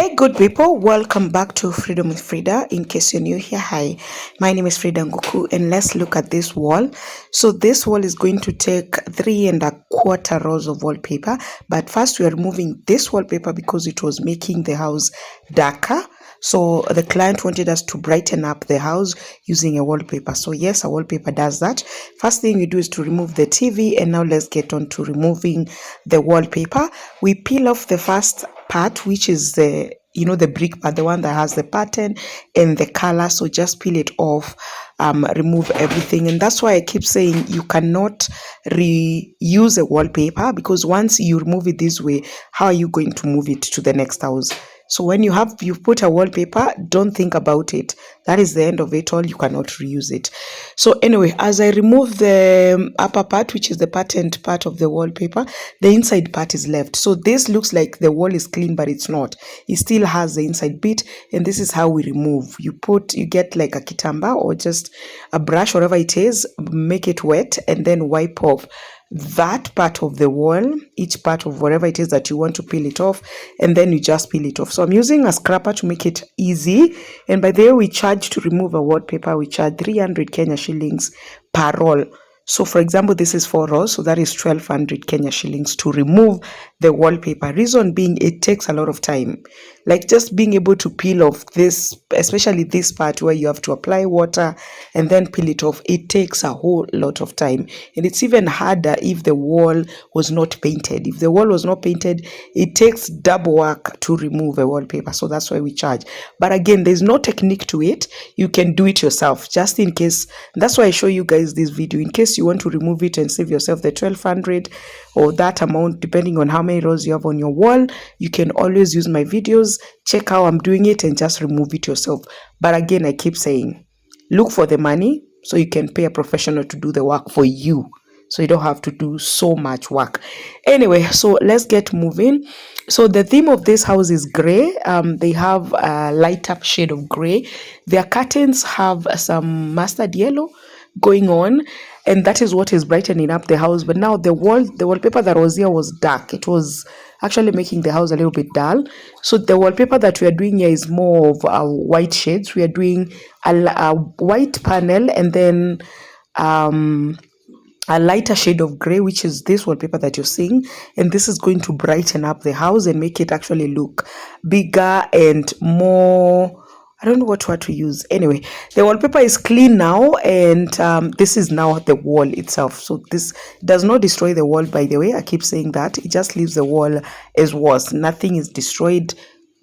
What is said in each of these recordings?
Hey, good people, welcome back to Freedom with Frida. In case you're new here, hi, my name is Fridah Nguku, and let's look at this wall. So, this wall is going to take 3¼ rows of wallpaper, but first, we are removing this wallpaper because it was making the house darker. So, the client wanted us to brighten up the house using a wallpaper. So, yes, a wallpaper does that. First thing you do is to remove the TV, and now let's get on to removing the wallpaper. We peel off the first part, which is the brick part, the one that has the pattern and the color. So just peel it off, remove everything. And that's why I keep saying you cannot reuse a wallpaper, because once you remove it this way, how are you going to move it to the next house? So when you put a wallpaper, don't think about it. That is the end of it all. You cannot reuse it. So anyway, as I remove the upper part, which is the patterned part of the wallpaper, the inside part is left. So this looks like the wall is clean, but it's not. It still has the inside bit, and this is how we remove. You get like a kitamba or just a brush, whatever it is, make it wet, and then wipe off that part of the wall, each part of whatever it is that you want to peel it off, and then you just peel it off. So I'm using a scraper to make it easy. And by the way, we charge to remove a wallpaper, we charge 300 Kenya shillings per roll. So for example, this is 4 rolls, so that is 1200 Kenya shillings to remove the wallpaper. Reason being, it takes a lot of time. Like just being able to peel off this, especially this part where you have to apply water and then peel it off, it takes a whole lot of time. And it's even harder if the wall was not painted. If the wall was not painted, it takes double work to remove a wallpaper. So that's why we charge. But again, there's no technique to it. You can do it yourself, just in case. That's why I show you guys this video, in case you want to remove it and save yourself the 1200 or that amount, depending on how many rows you have on your wall. You can always use my videos, check how I'm doing it, and just remove it yourself. But again, I keep saying, look for the money so you can pay a professional to do the work for you, so you don't have to do so much work. Anyway, so let's get moving. So the theme of this house is gray. They have a light up shade of gray. Their curtains have some mustard yellow going on, and that is what is brightening up the house. But now the wallpaper that was here was dark. It was actually making the house a little bit dull. So the wallpaper that we are doing here is more of white shades. We are doing a white panel, and then a lighter shade of gray, which is this wallpaper that you're seeing. And this is going to brighten up the house and make it actually look bigger and more, I don't know what word to use. Anyway, the wallpaper is clean now, and this is now the wall itself. So this does not destroy the wall, by the way. I keep saying that. It just leaves the wall as was. Nothing is destroyed.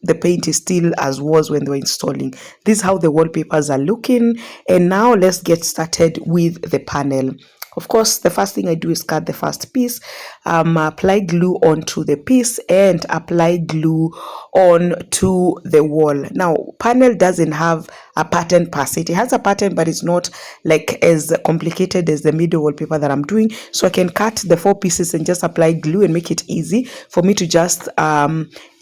The paint is still as was when they were installing. This is how the wallpapers are looking. And now let's get started with the panel. Of course, the first thing I do is cut the first piece, apply glue onto the piece, and apply glue onto the wall. Now, panel doesn't have a pattern per se. It has a pattern, but it's not like as complicated as the middle wallpaper that I'm doing. So I can cut the 4 pieces and just apply glue and make it easy for me to just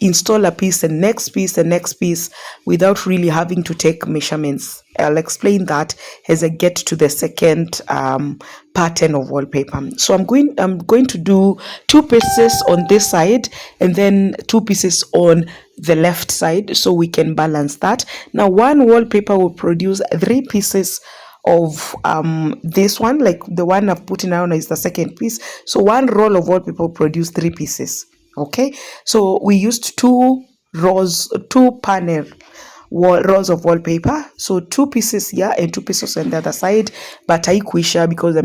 install a piece, and next piece, and next piece, without really having to take measurements. I'll explain that as I get to the second pattern of wallpaper. So I'm going to do 2 pieces on this side, and then 2 pieces on the left side, so we can balance that. Now, one wallpaper will produce 3 pieces of this one, like the one I've put in now is the second piece. So one roll of wallpaper will produce 3 pieces. Okay, so we used 2 rows of wallpaper, so 2 pieces here and 2 pieces on the other side, but haikuisha because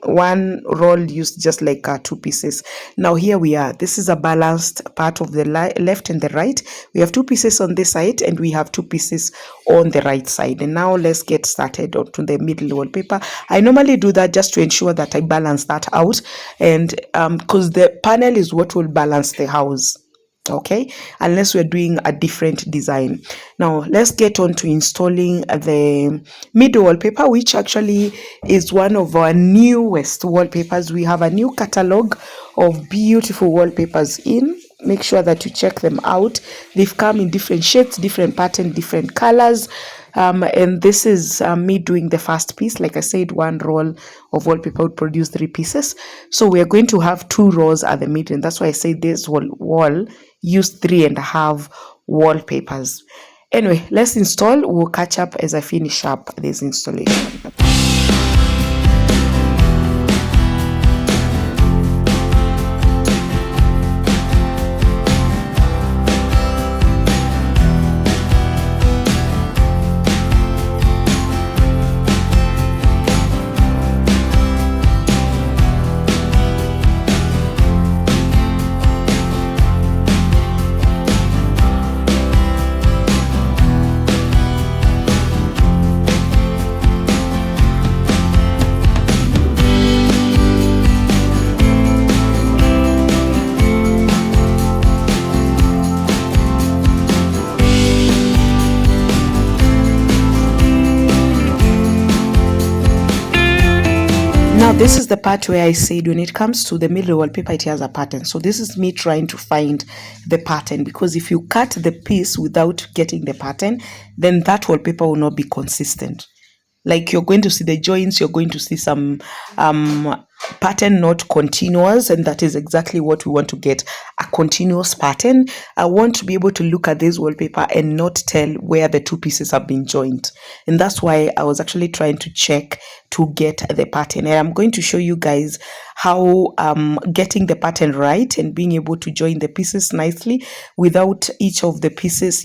one roll used just like 2 pieces. Now here we are. This is a balanced part of the left and the right. We have 2 pieces on this side, and we have 2 pieces on the right side. And now let's get started onto the middle wallpaper. I normally do that just to ensure that I balance that out, and because the panel is what will balance the house. Okay, unless we're doing a different design. Now let's get on to installing the middle wallpaper, which actually is one of our newest wallpapers. We have a new catalog of beautiful wallpapers in. Make sure that you check them out. They've come in different shades, different patterns, different colors. And this is me doing the first piece. Like I said, one roll of wallpaper would produce 3 pieces. So we are going to have 2 rows at the middle. And that's why I say this wall used 3.5 wallpapers. Anyway, let's install. We'll catch up as I finish up this installation. Now this is the part where I said when it comes to the middle wallpaper, it has a pattern. So this is me trying to find the pattern, because if you cut the piece without getting the pattern, then that wallpaper will not be consistent. Like you're going to see the joints, you're going to see some pattern not continuous, and that is exactly what we want to get, a continuous pattern. I want to be able to look at this wallpaper and not tell where the two pieces have been joined, and that's why I was actually trying to check to get the pattern. And I'm going to show you guys how getting the pattern right and being able to join the pieces nicely without each of the pieces,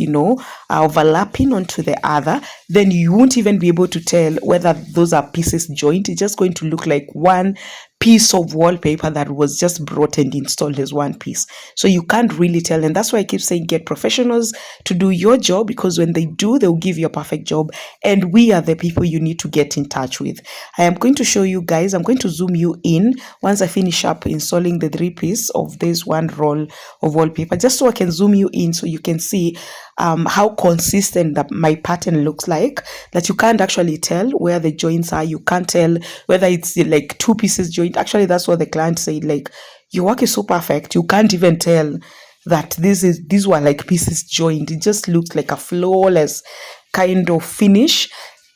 overlapping onto the other. Then you won't even be able to tell whether those are pieces joined. It's just going to look like one piece of wallpaper that was just brought and installed as one piece. So you can't really tell, and that's why I keep saying get professionals to do your job, because when they do, they'll give you a perfect job, and we are the people you need to get in touch with. I am going to show you guys, I'm going to zoom you in once I finish up installing the 3-piece of this one roll of wallpaper, just so I can zoom you in so you can see how consistent that my pattern looks like, that you can't actually tell where the joints are. You can't tell whether it's like two pieces joint. Actually, that's what the client said, like, your work is so perfect, you can't even tell that these were like pieces joined. It just looks like a flawless kind of finish,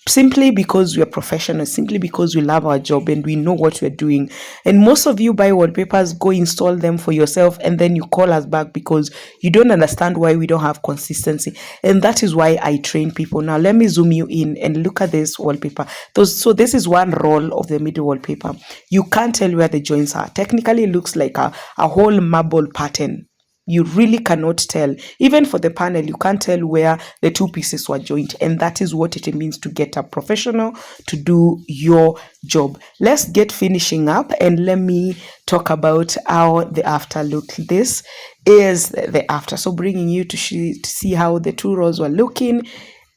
simply because we are professionals, simply because we love our job and we know what we're doing. And most of you buy wallpapers, go install them for yourself, and then you call us back because you don't understand why we don't have consistency. And that is why I train people. Now let me zoom you in and look at this wallpaper. So this is one roll of the middle wallpaper. You can't tell where the joints are. Technically, it looks like a whole marble pattern. You really cannot tell. Even for the panel, you can't tell where the two pieces were joined, and that is what it means to get a professional to do your job. Let's get finishing up, and let me talk about how the after looked. This is the after, so bringing you to see how the two rows were looking,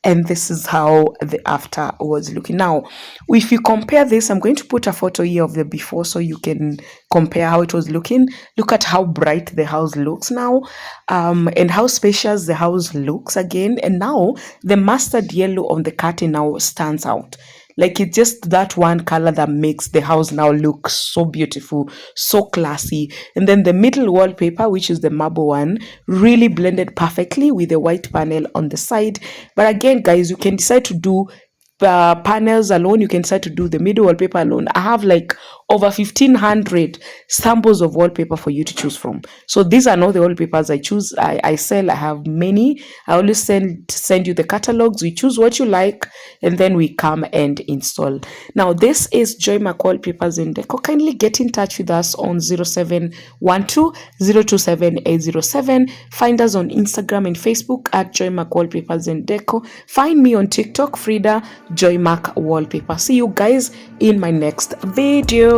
and this is how the after was looking. Now, if you compare this, I'm going to put a photo here of the before so you can compare how it was looking. Look at how bright the house looks now, and how spacious the house looks again. And now the mustard yellow on the curtain now stands out. Like, it's just that one color that makes the house now look so beautiful, so classy. And then the middle wallpaper, which is the marble one, really blended perfectly with the white panel on the side. But again, guys, you can decide to do panels alone. You can decide to do the middle wallpaper alone. I have like over 1,500 samples of wallpaper for you to choose from. So these are not the wallpapers I choose. I sell. I have many. I always send you the catalogs. We choose what you like, and then we come and install. Now this is Joy Mac Wallpapers and Deco. Kindly get in touch with us on 0712 027 807. Find us on Instagram and Facebook at Joy Mac Wallpapers and Deco. Find me on TikTok, Fridah Joy Mac Wallpaper. See you guys in my next video.